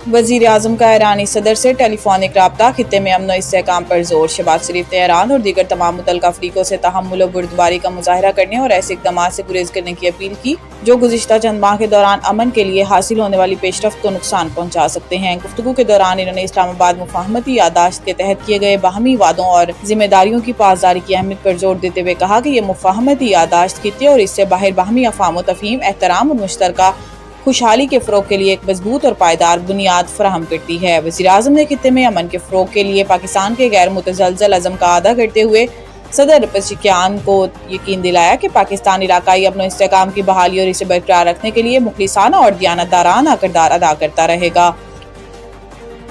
वजीर आजम का ईरानी सदर से टेलीफोनिक रब्ता, खित्ते में अमन व इस्तेहकाम पर जोर। शहबाज शरीफ ने ईरान और दीगर तमाम मुतल्लिका फरीकों से तहम्मुल व बुर्दबारी का मुजाहरा करने और ऐसे इक़दाम से गुरेज करने की अपील की जो गुज़िश्ता चंद माह के दौरान अमन के लिए हासिल होने वाली पेशरफ्त को नुकसान पहुँचा सकते हैं। गुफ्तगू के दौरान इन्होंने इस्लामाबाद मुफाहमती यादाश्त के तहत किए गए बाहमी वादों और जिम्मेदारियों की पासदारी की अहमियत पर जोर देते हुए कहा कि ये मुफाहमती यादाश्त खित्ते और इससे बाहर बाहमी अफ़ाम व तफ़हीम, एहतराम और मुश्तरका खुशहाली के फ़रोग़ के लिए एक मजबूत और पायदार बुनियाद फराहम करती है। वज़ीर आज़म ने खित्ते में अमन के फ़रोग़ के लिए पाकिस्तान के गैर मुतज़लज़ल अज़म का अदा करते हुए सदर पेज़ेश्कियान को यकीन दिलाया कि पाकिस्तान इलाकाई अमन व इस्तेहकाम की बहाली और इसे बरकरार रखने के लिए मुखलिसाना और दियानतदाराना किरदार अदा करता रहेगा।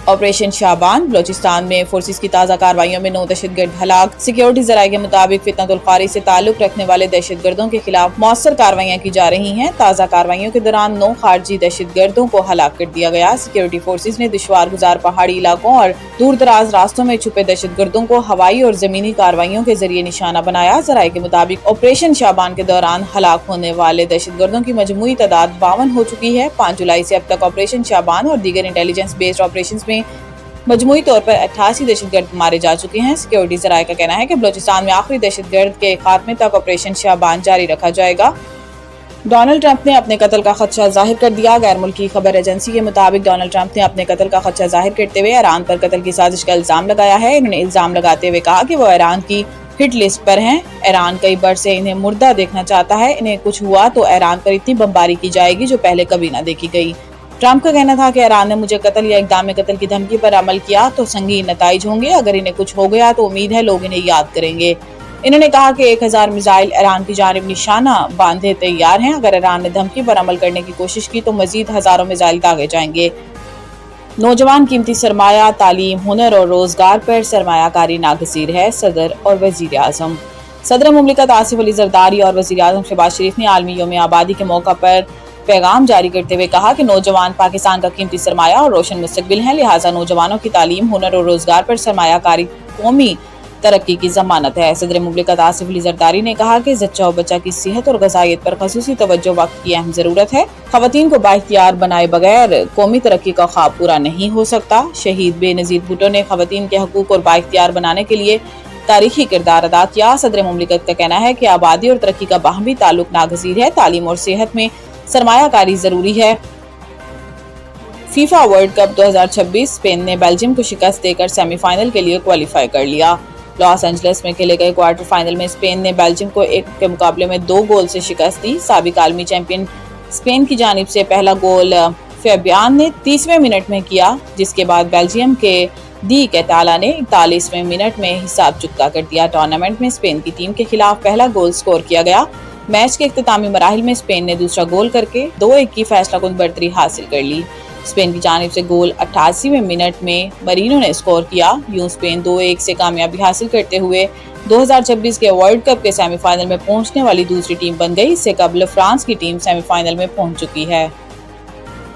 ऑपरेशन शाबान। बलोचिस्तान में फोर्सेस की ताज़ा कार्रवाइयों में 9 दहशतगर्द हलाक। सिक्योरिटी ज़राए के मुताबिक फितनतुल ख़ारिज से ताल्लुक़ रखने वाले दहशतगर्दों के खिलाफ मौसर कार्रवाइयाँ की जा रही हैं। ताज़ा कार्रवाइयों के दौरान 9 खारजी दहशतगर्दों को हलाक कर दिया गया। सिक्योरिटी फोर्सेस ने दुश्वार गुजार पहाड़ी इलाकों और दूर दराज रास्तों में छुपे दहशतगर्दों को हवाई और ज़मीनी कार्रवाइयों के जरिए निशाना बनाया। ज़राए के मुताबिक ऑपरेशन शाबान के दौरान हलाक होने वाले दहशतगर्दों की मजमूई तादाद 52 हो चुकी है। 5 जुलाई से अब तक ऑपरेशन शाबान और दीगर इंटेलिजेंस बेस्ड ऑपरेशन में मजमूई तौर पर 88 दहशतगर्द मारे जा चुके हैं। सिक्योरिटी ज़राए का कहना है कि बलोचिस्तान में आखिरी दहशतगर्द के खात्मे तक ऑपरेशन शाबान जारी रखा जाएगा। डोनाल्ड ट्रंप ने अपने कत्ल का खदशा जाहिर कर दिया। गैर मुल्की खबर एजेंसी के मुताबिक डोनाल्ड ट्रंप ने अपने कत्ल का खदशा जाहिर करते हुए ईरान पर कत्ल की साजिश का इल्जाम लगाया है। इन्होंने इल्जाम लगाते हुए कहा कि वो ईरान की हिट लिस्ट पर हैं। ईरान कई बार से इन्हें मुर्दा देखना चाहता है। इन्हें कुछ हुआ तो ईरान पर इतनी बमबारी की जाएगी जो पहले कभी न देखी गई। ट्रंप का कहना था कि ईरान ने मुझे कत्ल या इक़दाम कत्ल की धमकी पर अमल किया तो संगीन नताइज होंगे। अगर इन्हें कुछ हो गया तो उम्मीद है लोग इन्हें याद करेंगे। इन्होंने कहा कि 1000 मिसाइल ईरान की जानिब निशाना बांधे तैयार हैं। अगर ईरान ने धमकी पर अमल करने की कोशिश की तो मजीद हजारों मिसाइल दागे जाएंगे। नौजवान कीमती सरमाया, तालीम, हुनर और रोजगार पर सरमायाकारी नागज़ीर है। सदर और वजीर आजम। सदर मुमलिकत आसिफ अली जरदारी और वजीर आजम शहबाज शरीफ ने आलमी यौम आबादी के मौका पर पैगाम जारी करते हुए कहा कि नौजवान पाकिस्तान का कीमती सरमाया और रोशन मुस्तकबिल हैं। लिहाजा नौजवानों की तालीम, हुनर और रोजगार पर सरमायाकारी कौमी तरक्की की जमानत है। सदर मुमलिकत आसिफ अली जरदारी ने कहा कि जच्चा और बच्चा की सेहत और ग़िज़ाइयत पर ख़ुसूसी तवज्जो वक्त की अहम ज़रूरत है। ख़वातीन को बाइख्तियार बनाए बगैर कौमी तरक्की का ख्वाब पूरा नहीं हो सकता। शहीद बेनज़ीर भुट्टो ने ख़वातीन के हकूक़ और बाइख्तियार बनाने के लिए तारीखी किरदार अदा किया। सदर मुमलिकत का कहना है कि आबादी और तरक्की का बाहमी ताल्लुक नागज़ीर है। तालीम और सेहत में सरमायाकारी जरूरी है। FIFA world cup 2026। स्पेन ने बेल्जियम को शिकस्त देकर सेमीफाइनल के लिए क्वालिफाई कर लिया। लॉस एंजलिस में खेले गए क्वार्टर फाइनल में स्पेन ने बेल्जियम को 1 के मुकाबले में 2 गोल से शिकस्त दी। साबिक आलमी चैंपियन स्पेन की जानिब से पहला गोल फैबियान ने 30वें मिनट में किया, जिसके बाद बेल्जियम के दी कैटाला ने 41वें मिनट में हिसाब चुकता कर दिया। टूर्नामेंट में स्पेन की टीम के खिलाफ पहला गोल स्कोर किया गया। मैच के इख्तितामी मराहिल में स्पेन ने दूसरा गोल करके 2-1 की फैसलाकुन बढ़तरी हासिल कर ली। स्पेन की जानिब से गोल 88वें मिनट में मरीनो ने स्कोर किया। यूं स्पेन 2-1 से कामयाबी हासिल करते हुए 2026 के वर्ल्ड कप के सेमीफाइनल में पहुंचने वाली दूसरी टीम बन गई। इससे कबल फ्रांस की टीम सेमीफाइनल में पहुंच चुकी है।